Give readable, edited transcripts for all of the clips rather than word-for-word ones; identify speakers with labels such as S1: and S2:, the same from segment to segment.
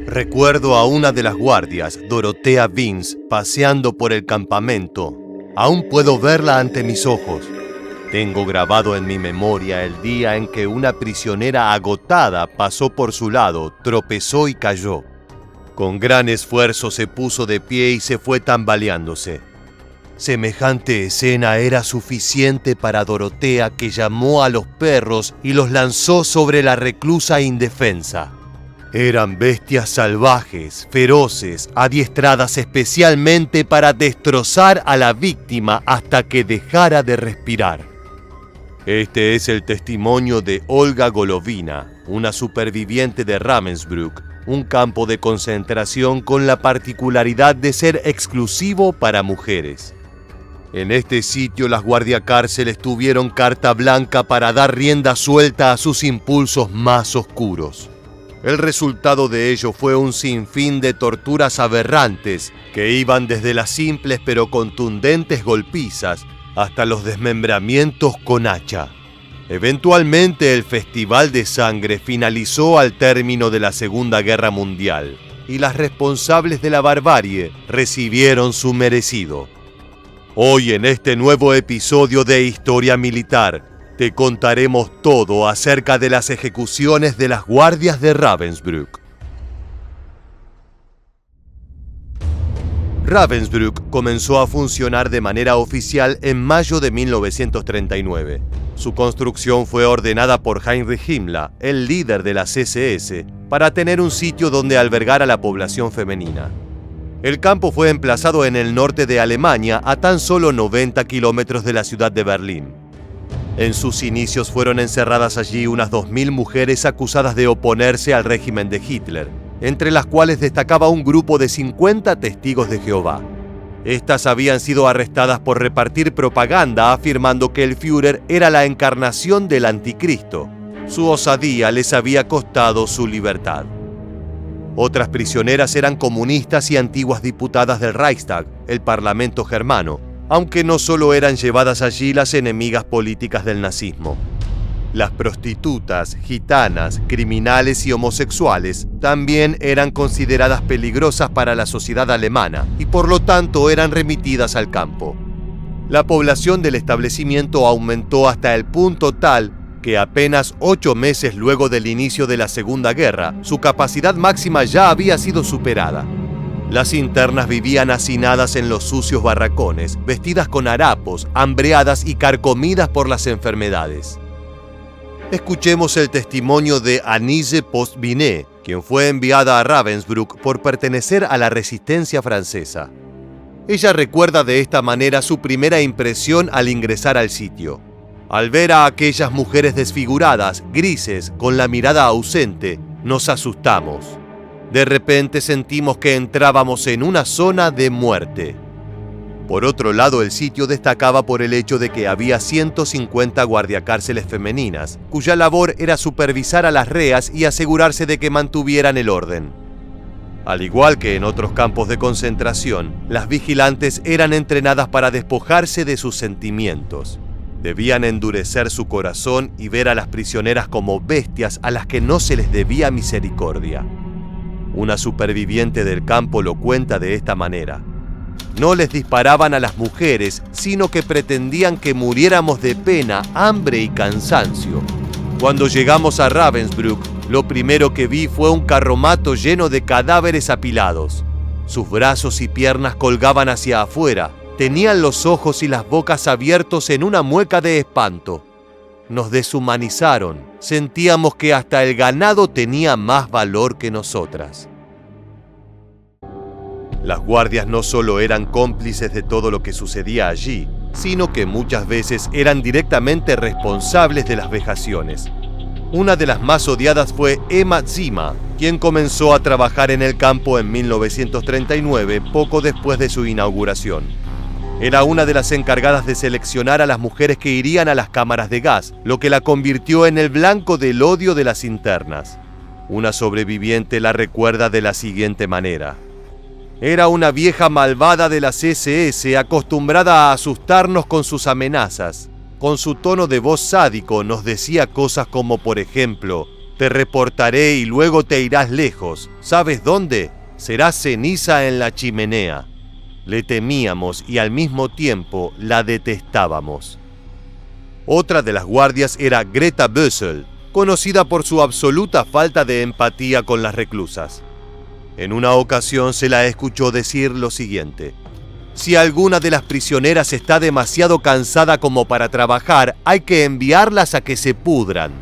S1: Recuerdo a una de las guardias, Dorothea Vince, paseando por el campamento. Aún puedo verla ante mis ojos. Tengo grabado en mi memoria el día en que una prisionera agotada pasó por su lado, tropezó y cayó. Con gran esfuerzo se puso de pie y se fue tambaleándose. Semejante escena era suficiente para Dorothea, que llamó a los perros y los lanzó sobre la reclusa indefensa. Eran bestias salvajes, feroces, adiestradas especialmente para destrozar a la víctima hasta que dejara de respirar. Este es el testimonio de Olga Golovina, una superviviente de Ravensbrück, un campo de concentración con la particularidad de ser exclusivo para mujeres. En este sitio las guardiacárceles tuvieron carta blanca para dar rienda suelta a sus impulsos más oscuros. El resultado de ello fue un sinfín de torturas aberrantes que iban desde las simples pero contundentes golpizas hasta los desmembramientos con hacha. Eventualmente el Festival de Sangre finalizó al término de la Segunda Guerra Mundial y las responsables de la barbarie recibieron su merecido. Hoy en este nuevo episodio de Historia Militar te contaremos todo acerca de las ejecuciones de las guardias de Ravensbrück. Ravensbrück comenzó a funcionar de manera oficial en mayo de 1939. Su construcción fue ordenada por Heinrich Himmler, el líder de las SS, para tener un sitio donde albergar a la población femenina. El campo fue emplazado en el norte de Alemania, a tan solo 90 kilómetros de la ciudad de Berlín. En sus inicios fueron encerradas allí unas 2.000 mujeres acusadas de oponerse al régimen de Hitler, entre las cuales destacaba un grupo de 50 testigos de Jehová. Estas habían sido arrestadas por repartir propaganda afirmando que el Führer era la encarnación del anticristo. Su osadía les había costado su libertad. Otras prisioneras eran comunistas y antiguas diputadas del Reichstag, el parlamento germano, aunque no solo eran llevadas allí las enemigas políticas del nazismo. Las prostitutas, gitanas, criminales y homosexuales también eran consideradas peligrosas para la sociedad alemana y por lo tanto eran remitidas al campo. La población del establecimiento aumentó hasta el punto tal que apenas 8 meses luego del inicio de la Segunda Guerra, su capacidad máxima ya había sido superada. Las internas vivían hacinadas en los sucios barracones, vestidas con harapos, hambreadas y carcomidas por las enfermedades. Escuchemos el testimonio de Anise Post-Binet, quien fue enviada a Ravensbrück por pertenecer a la resistencia francesa. Ella recuerda de esta manera su primera impresión al ingresar al sitio. Al ver a aquellas mujeres desfiguradas, grises, con la mirada ausente, nos asustamos. De repente sentimos que entrábamos en una zona de muerte. Por otro lado, el sitio destacaba por el hecho de que había 150 guardiacárceles femeninas, cuya labor era supervisar a las reas y asegurarse de que mantuvieran el orden. Al igual que en otros campos de concentración, las vigilantes eran entrenadas para despojarse de sus sentimientos. Debían endurecer su corazón y ver a las prisioneras como bestias a las que no se les debía misericordia. Una superviviente del campo lo cuenta de esta manera. No les disparaban a las mujeres, sino que pretendían que muriéramos de pena, hambre y cansancio. Cuando llegamos a Ravensbrück, lo primero que vi fue un carromato lleno de cadáveres apilados. Sus brazos y piernas colgaban hacia afuera. Tenían los ojos y las bocas abiertos en una mueca de espanto. Nos deshumanizaron. Sentíamos que hasta el ganado tenía más valor que nosotras. Las guardias no solo eran cómplices de todo lo que sucedía allí, sino que muchas veces eran directamente responsables de las vejaciones. Una de las más odiadas fue Emma Zima, quien comenzó a trabajar en el campo en 1939, poco después de su inauguración. Era una de las encargadas de seleccionar a las mujeres que irían a las cámaras de gas, lo que la convirtió en el blanco del odio de las internas. Una sobreviviente la recuerda de la siguiente manera. Era una vieja malvada de las SS acostumbrada a asustarnos con sus amenazas. Con su tono de voz sádico nos decía cosas como, por ejemplo, Te reportaré y luego te irás lejos. ¿Sabes dónde? Serás ceniza en la chimenea. Le temíamos y al mismo tiempo la detestábamos. Otra de las guardias era Greta Bösel, conocida por su absoluta falta de empatía con las reclusas. En una ocasión se la escuchó decir lo siguiente: si alguna de las prisioneras está demasiado cansada como para trabajar, hay que enviarlas a que se pudran.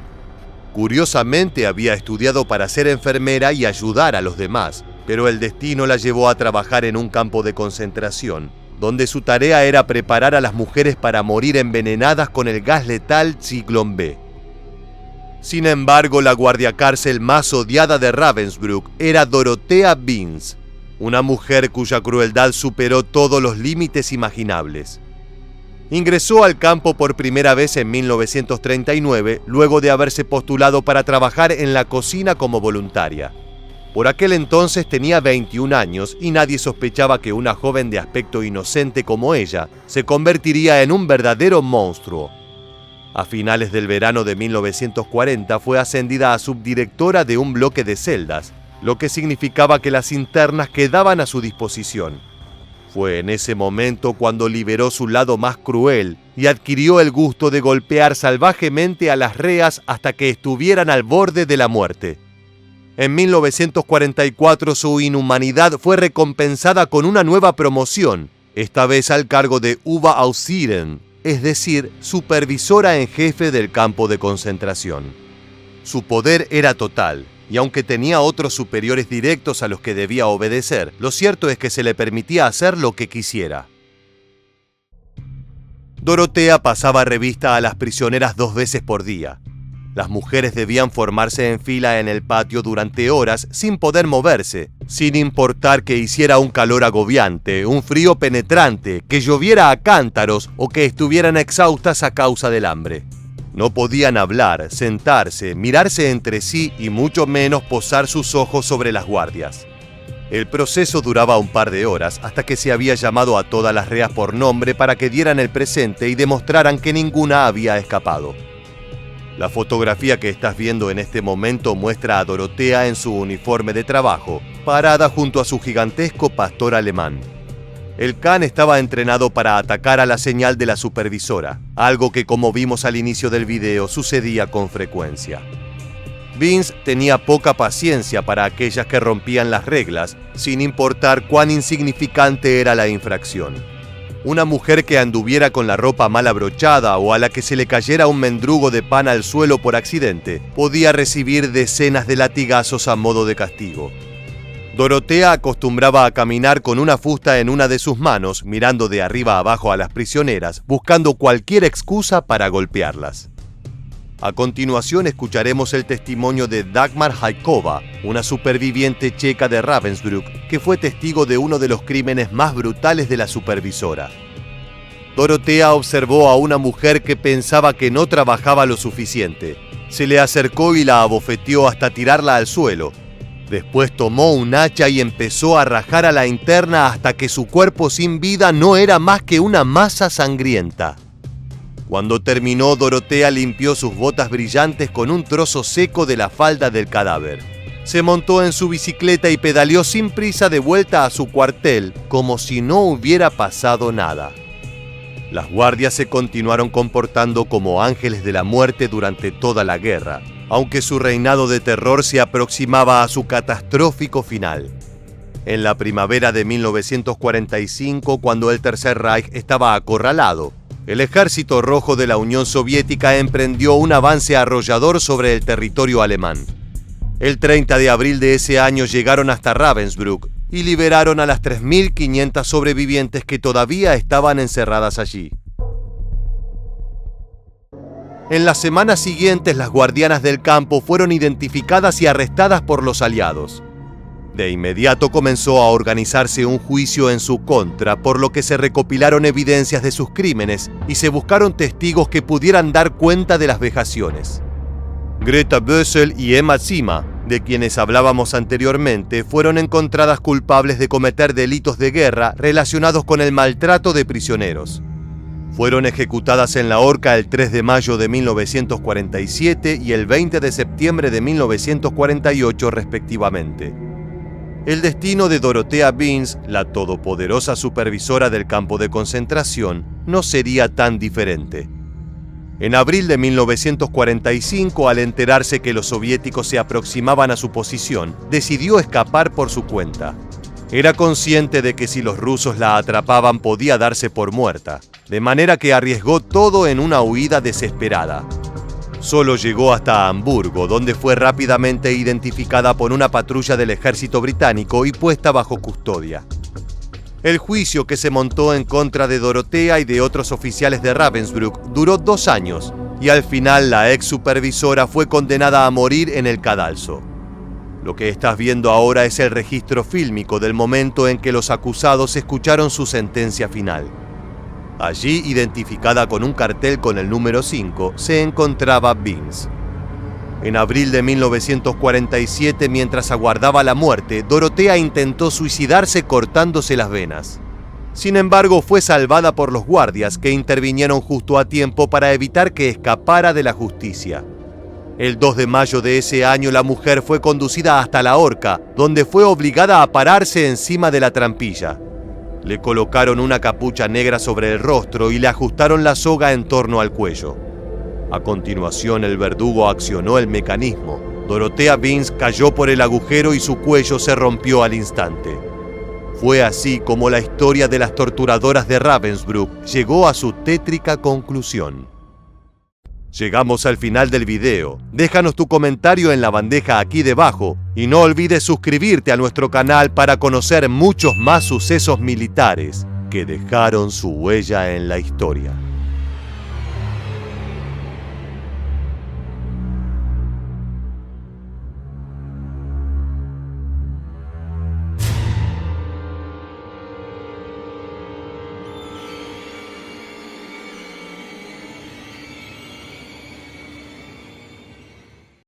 S1: Curiosamente había estudiado para ser enfermera y ayudar a los demás, pero el destino la llevó a trabajar en un campo de concentración, donde su tarea era preparar a las mujeres para morir envenenadas con el gas letal Zyklon B. Sin embargo, la guardiacárcel más odiada de Ravensbrück era Dorothea Binz, una mujer cuya crueldad superó todos los límites imaginables. Ingresó al campo por primera vez en 1939, luego de haberse postulado para trabajar en la cocina como voluntaria. Por aquel entonces tenía 21 años y nadie sospechaba que una joven de aspecto inocente como ella se convertiría en un verdadero monstruo. A finales del verano de 1940 fue ascendida a subdirectora de un bloque de celdas, lo que significaba que las internas quedaban a su disposición. Fue en ese momento cuando liberó su lado más cruel y adquirió el gusto de golpear salvajemente a las reas hasta que estuvieran al borde de la muerte. En 1944 su inhumanidad fue recompensada con una nueva promoción, esta vez al cargo de Oberaussieren, es decir, supervisora en jefe del campo de concentración. Su poder era total, y aunque tenía otros superiores directos a los que debía obedecer, lo cierto es que se le permitía hacer lo que quisiera. Dorothea pasaba revista a las prisioneras 2 veces por día. Las mujeres debían formarse en fila en el patio durante horas sin poder moverse, sin importar que hiciera un calor agobiante, un frío penetrante, que lloviera a cántaros o que estuvieran exhaustas a causa del hambre. No podían hablar, sentarse, mirarse entre sí y mucho menos posar sus ojos sobre las guardias. El proceso duraba un par de horas hasta que se había llamado a todas las reas por nombre para que dieran el presente y demostraran que ninguna había escapado. La fotografía que estás viendo en este momento muestra a Dorothea en su uniforme de trabajo, parada junto a su gigantesco pastor alemán. El can estaba entrenado para atacar a la señal de la supervisora, algo que, como vimos al inicio del video, sucedía con frecuencia. Binz tenía poca paciencia para aquellas que rompían las reglas, sin importar cuán insignificante era la infracción. Una mujer que anduviera con la ropa mal abrochada o a la que se le cayera un mendrugo de pan al suelo por accidente podía recibir decenas de latigazos a modo de castigo. Dorothea acostumbraba a caminar con una fusta en una de sus manos, mirando de arriba abajo a las prisioneras, buscando cualquier excusa para golpearlas. A continuación escucharemos el testimonio de Dagmar Hajkova, una superviviente checa de Ravensbrück que fue testigo de uno de los crímenes más brutales de la supervisora. Dorothea observó a una mujer que pensaba que no trabajaba lo suficiente. Se le acercó y la abofeteó hasta tirarla al suelo. Después tomó un hacha y empezó a rajar a la interna hasta que su cuerpo sin vida no era más que una masa sangrienta. Cuando terminó, Dorothea limpió sus botas brillantes con un trozo seco de la falda del cadáver. Se montó en su bicicleta y pedaleó sin prisa de vuelta a su cuartel, como si no hubiera pasado nada. Las guardias se continuaron comportando como ángeles de la muerte durante toda la guerra, aunque su reinado de terror se aproximaba a su catastrófico final. En la primavera de 1945, cuando el Tercer Reich estaba acorralado, el Ejército Rojo de la Unión Soviética emprendió un avance arrollador sobre el territorio alemán. El 30 de abril de ese año llegaron hasta Ravensbrück y liberaron a las 3.500 sobrevivientes que todavía estaban encerradas allí. En las semanas siguientes, las guardianas del campo fueron identificadas y arrestadas por los aliados. De inmediato comenzó a organizarse un juicio en su contra, por lo que se recopilaron evidencias de sus crímenes y se buscaron testigos que pudieran dar cuenta de las vejaciones. Greta Bösel y Emma Zima, de quienes hablábamos anteriormente, fueron encontradas culpables de cometer delitos de guerra relacionados con el maltrato de prisioneros. Fueron ejecutadas en la horca el 3 de mayo de 1947 y el 20 de septiembre de 1948 respectivamente. El destino de Dorothea Binns, la todopoderosa supervisora del campo de concentración, no sería tan diferente. En abril de 1945, al enterarse que los soviéticos se aproximaban a su posición, decidió escapar por su cuenta. Era consciente de que si los rusos la atrapaban podía darse por muerta, de manera que arriesgó todo en una huida desesperada. Solo llegó hasta Hamburgo, donde fue rápidamente identificada por una patrulla del ejército británico y puesta bajo custodia. El juicio que se montó en contra de Dorothea y de otros oficiales de Ravensbrück duró 2 años, y al final la ex supervisora fue condenada a morir en el cadalso. Lo que estás viendo ahora es el registro fílmico del momento en que los acusados escucharon su sentencia final. Allí, identificada con un cartel con el número 5, se encontraba Binns. En abril de 1947, mientras aguardaba la muerte, Dorothea intentó suicidarse cortándose las venas. Sin embargo, fue salvada por los guardias, que intervinieron justo a tiempo para evitar que escapara de la justicia. El 2 de mayo de ese año, la mujer fue conducida hasta la horca, donde fue obligada a pararse encima de la trampilla. Le colocaron una capucha negra sobre el rostro y le ajustaron la soga en torno al cuello. A continuación, el verdugo accionó el mecanismo. Dorothea Binns cayó por el agujero y su cuello se rompió al instante. Fue así como la historia de las torturadoras de Ravensbrück llegó a su tétrica conclusión. Llegamos al final del video. Déjanos tu comentario en la bandeja aquí debajo y no olvides suscribirte a nuestro canal para conocer muchos más sucesos militares que dejaron su huella en la historia.